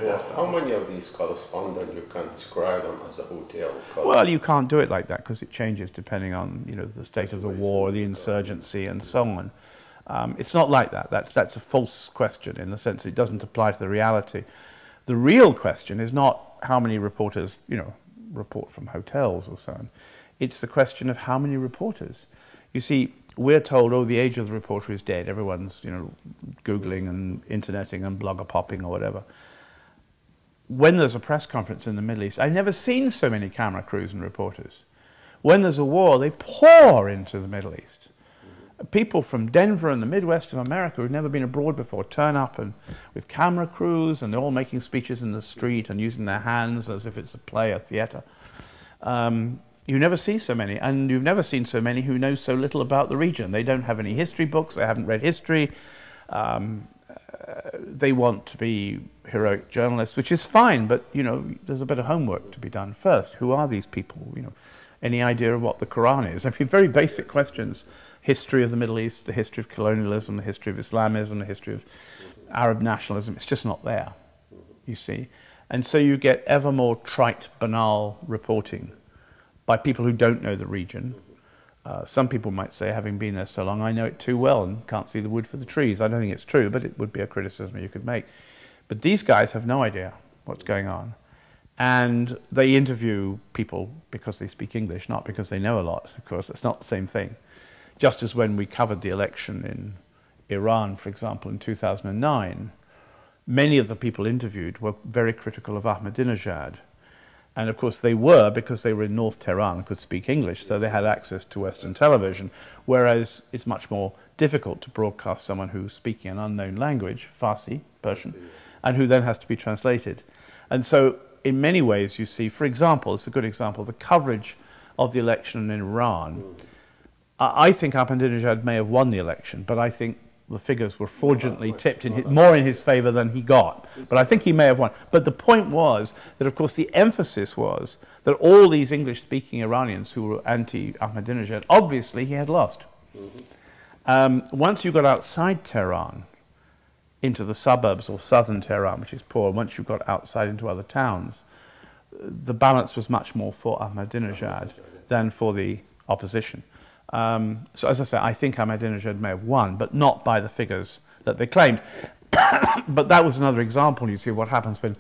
Yeah. How many of these correspondents you can describe them as a hotel? Well, you can't do it like that because it changes depending on the state of the war, the insurgency, and so on. It's not like that. That's a false question in the sense it doesn't apply to the reality. The real question is not how many reporters report from hotels or so on. It's the question of how many reporters. You see, we're told, oh, the age of the reporter is dead. Everyone's, Googling and interneting and blogger popping or whatever. When there's a press conference in the Middle East, I've never seen so many camera crews and reporters. When there's a war, they pour into the Middle East. People from Denver and the Midwest of America who've never been abroad before turn up and with camera crews, and they're all making speeches in the street and using their hands as if it's a play, a theater. You never see so many, and you've never seen so many who know so little about the region. They don't have any history books, they haven't read history. They want to be heroic journalists, which is fine, but there's a bit of homework to be done first. Who are these people? Any idea of what the Quran is? I mean, very basic questions. History of the Middle East, the history of colonialism, the history of Islamism, the history of Arab nationalism. It's just not there, you see. And so you get ever more trite, banal reporting by people who don't know the region. Some people might say, having been there so long, I know it too well and can't see the wood for the trees. I don't think it's true, but it would be a criticism you could make. But these guys have no idea what's going on. And they interview people because they speak English, not because they know a lot. Of course, it's not the same thing. Just as when we covered the election in Iran, for example, in 2009, many of the people interviewed were very critical of Ahmadinejad. And of course they were because they were in North Tehran and could speak English, so they had access to Western television, whereas it's much more difficult to broadcast someone who's speaking an unknown language, Farsi, Persian, and who then has to be translated. And so in many ways you see, for example, it's a good example, the coverage of the election in Iran. I think Ahmadinejad may have won the election, but I think the figures were fraudulently tipped more in his favor than he got. But I think he may have won. But the point was that, of course, the emphasis was that all these English-speaking Iranians who were anti-Ahmadinejad, obviously he had lost. Once you got outside Tehran, into the suburbs or southern Tehran, which is poor, once you got outside into other towns, the balance was much more for Ahmadinejad than for the opposition. So as I say, I think Ahmadinejad may have won, but not by the figures that they claimed. But that was another example, you see, of what happens when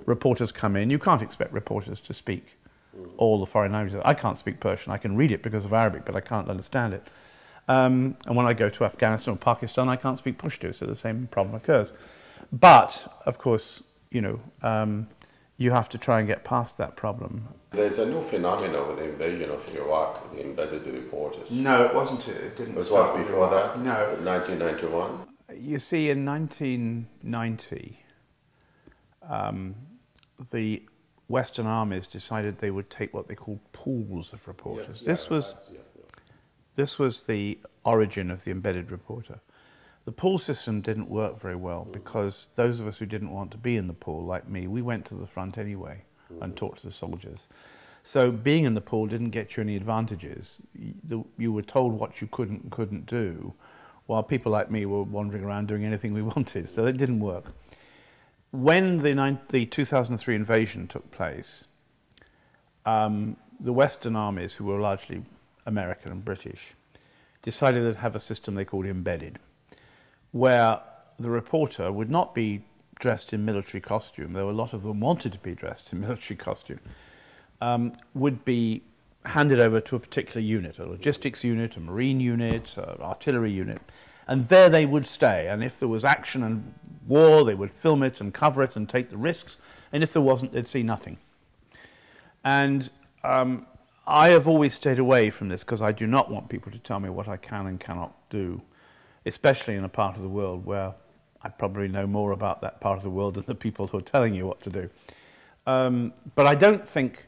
reporters come in. You can't expect reporters to speak all the foreign languages. I can't speak Persian. I can read it because of Arabic, but I can't understand it. And when I go to Afghanistan or Pakistan, I can't speak Pashto, so the same problem occurs. But, of course, you have to try and get past that problem. There's a new phenomenon with the invasion of Iraq, the embedded reporters. No, it wasn't. It didn't. It was before that? No. 1991? You see, in 1990, the Western armies decided they would take what they called pools of reporters. Yes, this was the origin of the embedded reporter. The pool system didn't work very well because those of us who didn't want to be in the pool, like me, we went to the front anyway and talked to the soldiers. So being in the pool didn't get you any advantages. You were told what you could and couldn't do, while people like me were wandering around doing anything we wanted, so it didn't work. When the 2003 invasion took place, the Western armies, who were largely American and British, decided they'd have a system they called embedded, where the reporter would not be dressed in military costume, though a lot of them wanted to be dressed in military costume, would be handed over to a particular unit, a logistics unit, a marine unit, an artillery unit, and there they would stay. And if there was action and war, they would film it and cover it and take the risks, and if there wasn't, they'd see nothing. And I have always stayed away from this because I do not want people to tell me what I can and cannot do, especially in a part of the world where I probably know more about that part of the world than the people who are telling you what to do. But I don't think,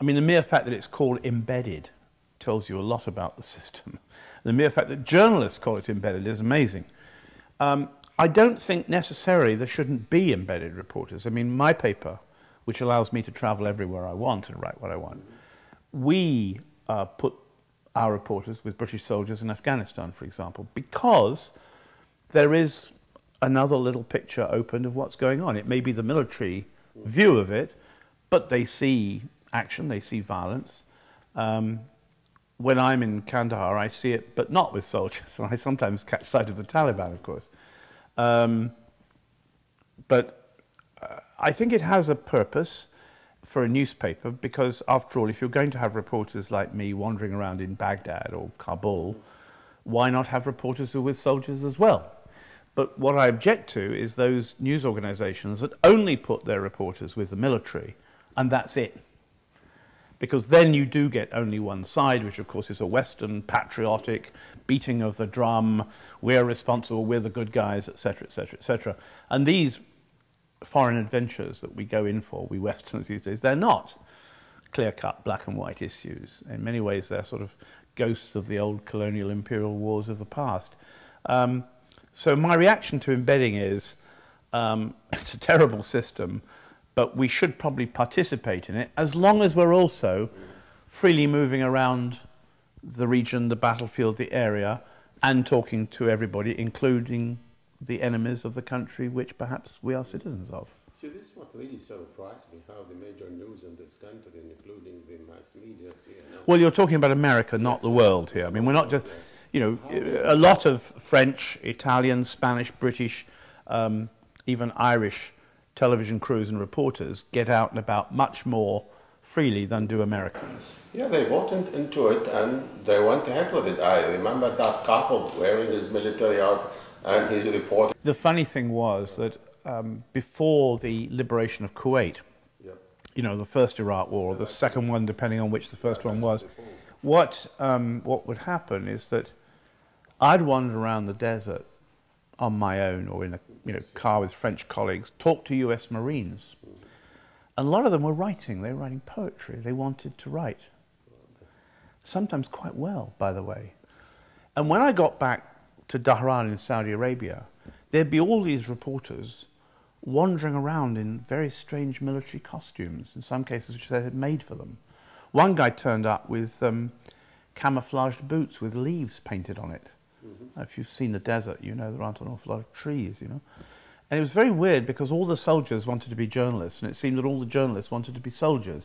I mean, the mere fact that it's called embedded tells you a lot about the system. The mere fact that journalists call it embedded is amazing. I don't think necessarily there shouldn't be embedded reporters. I mean, my paper, which allows me to travel everywhere I want and write what I want, we put our reporters with British soldiers in Afghanistan, for example, because there is another little picture opened of what's going on. It may be the military view of it, but they see action, they see violence. When I'm in Kandahar, I see it, but not with soldiers. And I sometimes catch sight of the Taliban, of course. But I think it has a purpose for a newspaper because, after all, if you're going to have reporters like me wandering around in Baghdad or Kabul, why not have reporters who are with soldiers as well? But what I object to is those news organizations that only put their reporters with the military, and that's it. Because then you do get only one side, which of course is a Western, patriotic, beating of the drum, we're responsible, we're the good guys, etc., etc., etc. And these foreign adventures that we go in for, we Westerners these days, they're not clear-cut black and white issues. In many ways, they're sort of ghosts of the old colonial imperial wars of the past. So my reaction to embedding is, it's a terrible system, but we should probably participate in it, as long as we're also freely moving around the region, the battlefield, the area, and talking to everybody, including the enemies of the country which perhaps we are citizens of. See, this is what really surprised me, how the major news in this country, including the mass media here now. Well, you're talking about America, not the world here. I mean, we're not just, you know, a lot of French, Italian, Spanish, British, even Irish television crews and reporters get out and about much more freely than do Americans. Yeah, they bought into it and they went ahead with it. I remember that couple wearing his military outfit and he reported. The funny thing was that before the liberation of Kuwait, you know, the first Iraq War, or the second one, depending on which the first one was, what would happen is that I'd wander around the desert on my own or in a car with French colleagues, talk to US Marines. And a lot of them were writing. They were writing poetry. They wanted to write. Sometimes quite well, by the way. And when I got back to Dhahran in Saudi Arabia, there'd be all these reporters wandering around in very strange military costumes, in some cases which they had made for them. One guy turned up with camouflaged boots with leaves painted on it. If you've seen the desert, you know there aren't an awful lot of trees, you know. And it was very weird because all the soldiers wanted to be journalists, and it seemed that all the journalists wanted to be soldiers.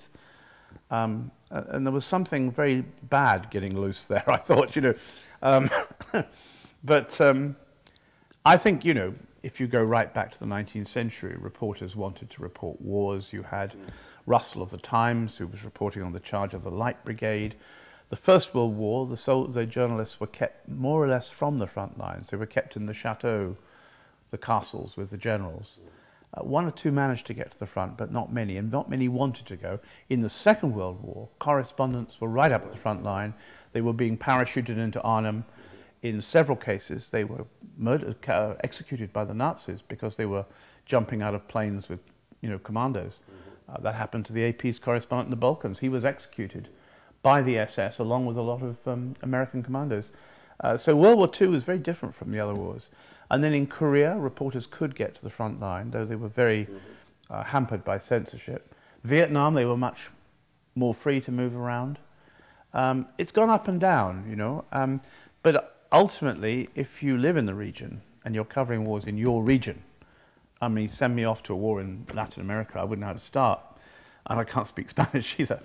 And there was something very bad getting loose there, I thought, you know. But I think, you know, if you go right back to the 19th century, reporters wanted to report wars. You had Russell of the Times, who was reporting on the charge of the Light Brigade. The First World War, the journalists were kept more or less from the front lines. They were kept in the chateaux, the castles with the generals. One or two managed to get to the front, but not many, and not many wanted to go. In the Second World War, correspondents were right up at the front line. They were being parachuted into Arnhem. In several cases, they were murdered, executed by the Nazis because they were jumping out of planes with, you know, commandos. That happened to the AP's correspondent in the Balkans. He was executed by the SS along with a lot of American commandos. So World War II was very different from the other wars. And then in Korea, reporters could get to the front line, though they were very hampered by censorship. Vietnam, they were much more free to move around. It's gone up and down, you know. But ultimately, if you live in the region and you're covering wars in your region, I mean, send me off to a war in Latin America, I wouldn't know how to start. And I can't speak Spanish either.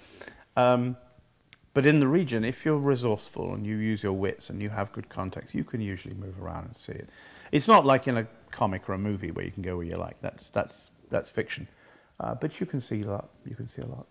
But in the region, if you're resourceful and you use your wits and you have good contacts, you can usually move around and see it. It's not like in a comic or a movie where you can go where you like. That's fiction. But you can see a lot. You can see a lot.